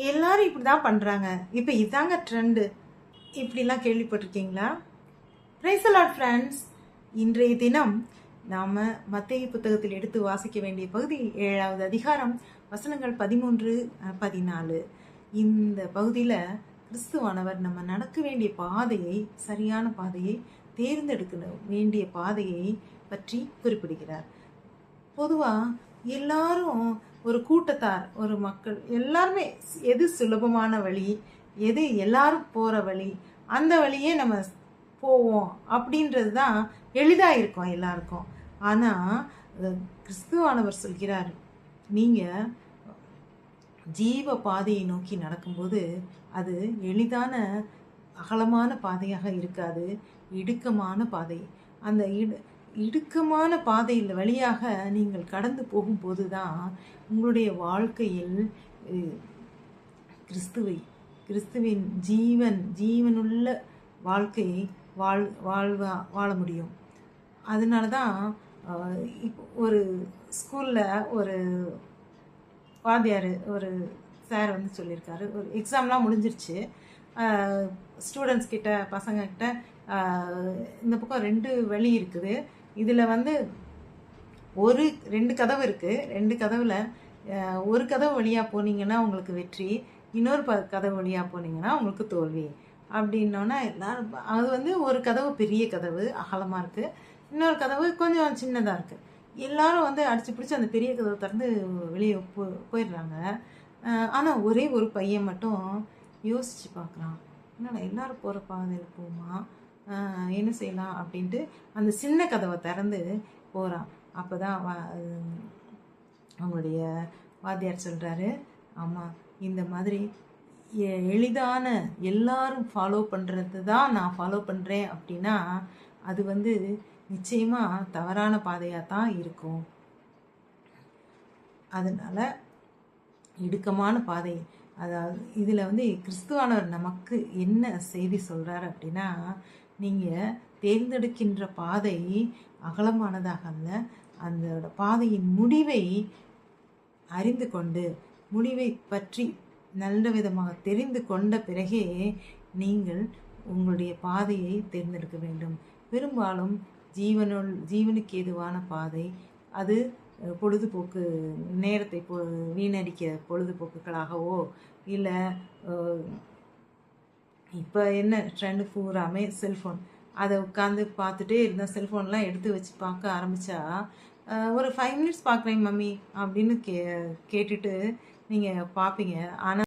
எல்லாரும் இப்படி தான் பண்ணுறாங்க, இப்போ இதாங்க ட்ரெண்டு, இப்படிலாம் கேள்விப்பட்டிருக்கீங்களா? Praise the Lord friends. இன்றைய தினம் நாம் மத்தேயு புத்தகத்தில் எடுத்து வாசிக்க வேண்டிய பகுதி 7வது அதிகாரம் வசனங்கள் 13, 14. இந்த பகுதியில் கிறிஸ்துவானவர் நம்ம நடக்க வேண்டிய பாதையை, சரியான பாதையை தேர்ந்தெடுக்க வேண்டிய பாதையை பற்றி குறிப்பிடுகிறார். பொதுவாக எல்லாரும் ஒரு கூட்டத்தார், ஒரு மக்கள் எல்லாருமே எது சுலபமான வழி, எது எல்லாரும் போகிற வழி, அந்த வழியே நம்ம போவோம் அப்படின்றது தான் எளிதாக இருக்கும் எல்லாருக்கும். ஆனால் கிறிஸ்துவானவர் சொல்கிறார், நீங்கள் ஜீவ பாதையை நோக்கி நடக்கும்போது அது எளிதான அகலமான பாதையாக இருக்காது, இடுக்கமான பாதை. அந்த இடுக்கமான பாதையில் வழியாக நீங்கள் கடந்து போகும்போது தான் உங்களுடைய வாழ்க்கையில் கிறிஸ்துவின் ஜீவனுள்ள வாழ்க்கையை வாழ முடியும். அதனால தான் இப்போ ஒரு ஸ்கூலில் ஒரு வாத்தியார், ஒரு சார் வந்து சொல்லியிருக்காரு, ஒரு எக்ஸாம்லாம் முடிஞ்சிருச்சு, ஸ்டூடெண்ட்ஸ் கிட்ட, பசங்கக்கிட்ட இந்த பக்கம் 2 வழி இருக்குது, இதில் வந்து 2 கதவு இருக்குது, 2 கதவில் ஒரு கதவு வழியாக போனீங்கன்னா உங்களுக்கு வெற்றி, இன்னொரு கதவு வழியாக போனீங்கன்னா உங்களுக்கு தோல்வி அப்படின்னோன்னா எல்லாரும், அது வந்து ஒரு கதவு பெரிய கதவு அகலமாக இருக்குது, இன்னொரு கதவு கொஞ்சம் சின்னதாக இருக்குது. எல்லாரும் வந்து அடித்து பிடிச்சி அந்த பெரிய கதவை திறந்து வெளியே போயிடுறாங்க. ஆனால் ஒரே ஒரு பையன் மட்டும் யோசித்து பார்க்குறான், என்னடா எல்லாரும் போகிற பாதையில் போமா, என்ன செய்யலாம் அப்படின்ட்டு அந்த சின்ன கதவை திறந்து போகிறான். அப்போ தான் அவங்களுடைய வாத்தியார் சொல்கிறாரு, ஆமாம், இந்த மாதிரி எளிதான எல்லாரும் ஃபாலோ பண்ணுறது தான் நான் ஃபாலோ பண்ணுறேன் அப்படின்னா அது வந்து நிச்சயமாக தவறான பாதையாக தான் இருக்கும். அதனால் இடுக்கமான பாதை, அதாவது இதில் வந்து கிறிஸ்துவானவர் நமக்கு என்ன செய்தி சொல்கிறார் அப்படின்னா, நீங்கள் தேர்ந்தெடுக்கின்ற பாதை அகலமானதாக அல்ல, அந்த பாதையின் முடிவை அறிந்து கொண்டு, முடிவை பற்றி நல்ல விதமாக தெரிந்து கொண்ட பிறகே நீங்கள் உங்களுடைய பாதையை தேர்ந்தெடுக்க வேண்டும். பெரும்பாலும் ஜீவனுக்கு ஏதுவான பாதை அது பொழுதுபோக்கு, நேரத்தை வீணடிக்க பொழுதுபோக்குகளாகவோ, இல்லை இப்போ என்ன ட்ரெண்டு பூராமே செல்ஃபோன், அதை உட்காந்து பார்த்துட்டே இருந்தால் செல்ஃபோன்லாம் எடுத்து வச்சு பார்க்க ஆரம்பித்தா ஒரு 5 மினிட்ஸ் பார்க்குறேன் மம்மி அப்படின்னு கேட்டுட்டு நீங்கள் பார்ப்பீங்க. ஆனால்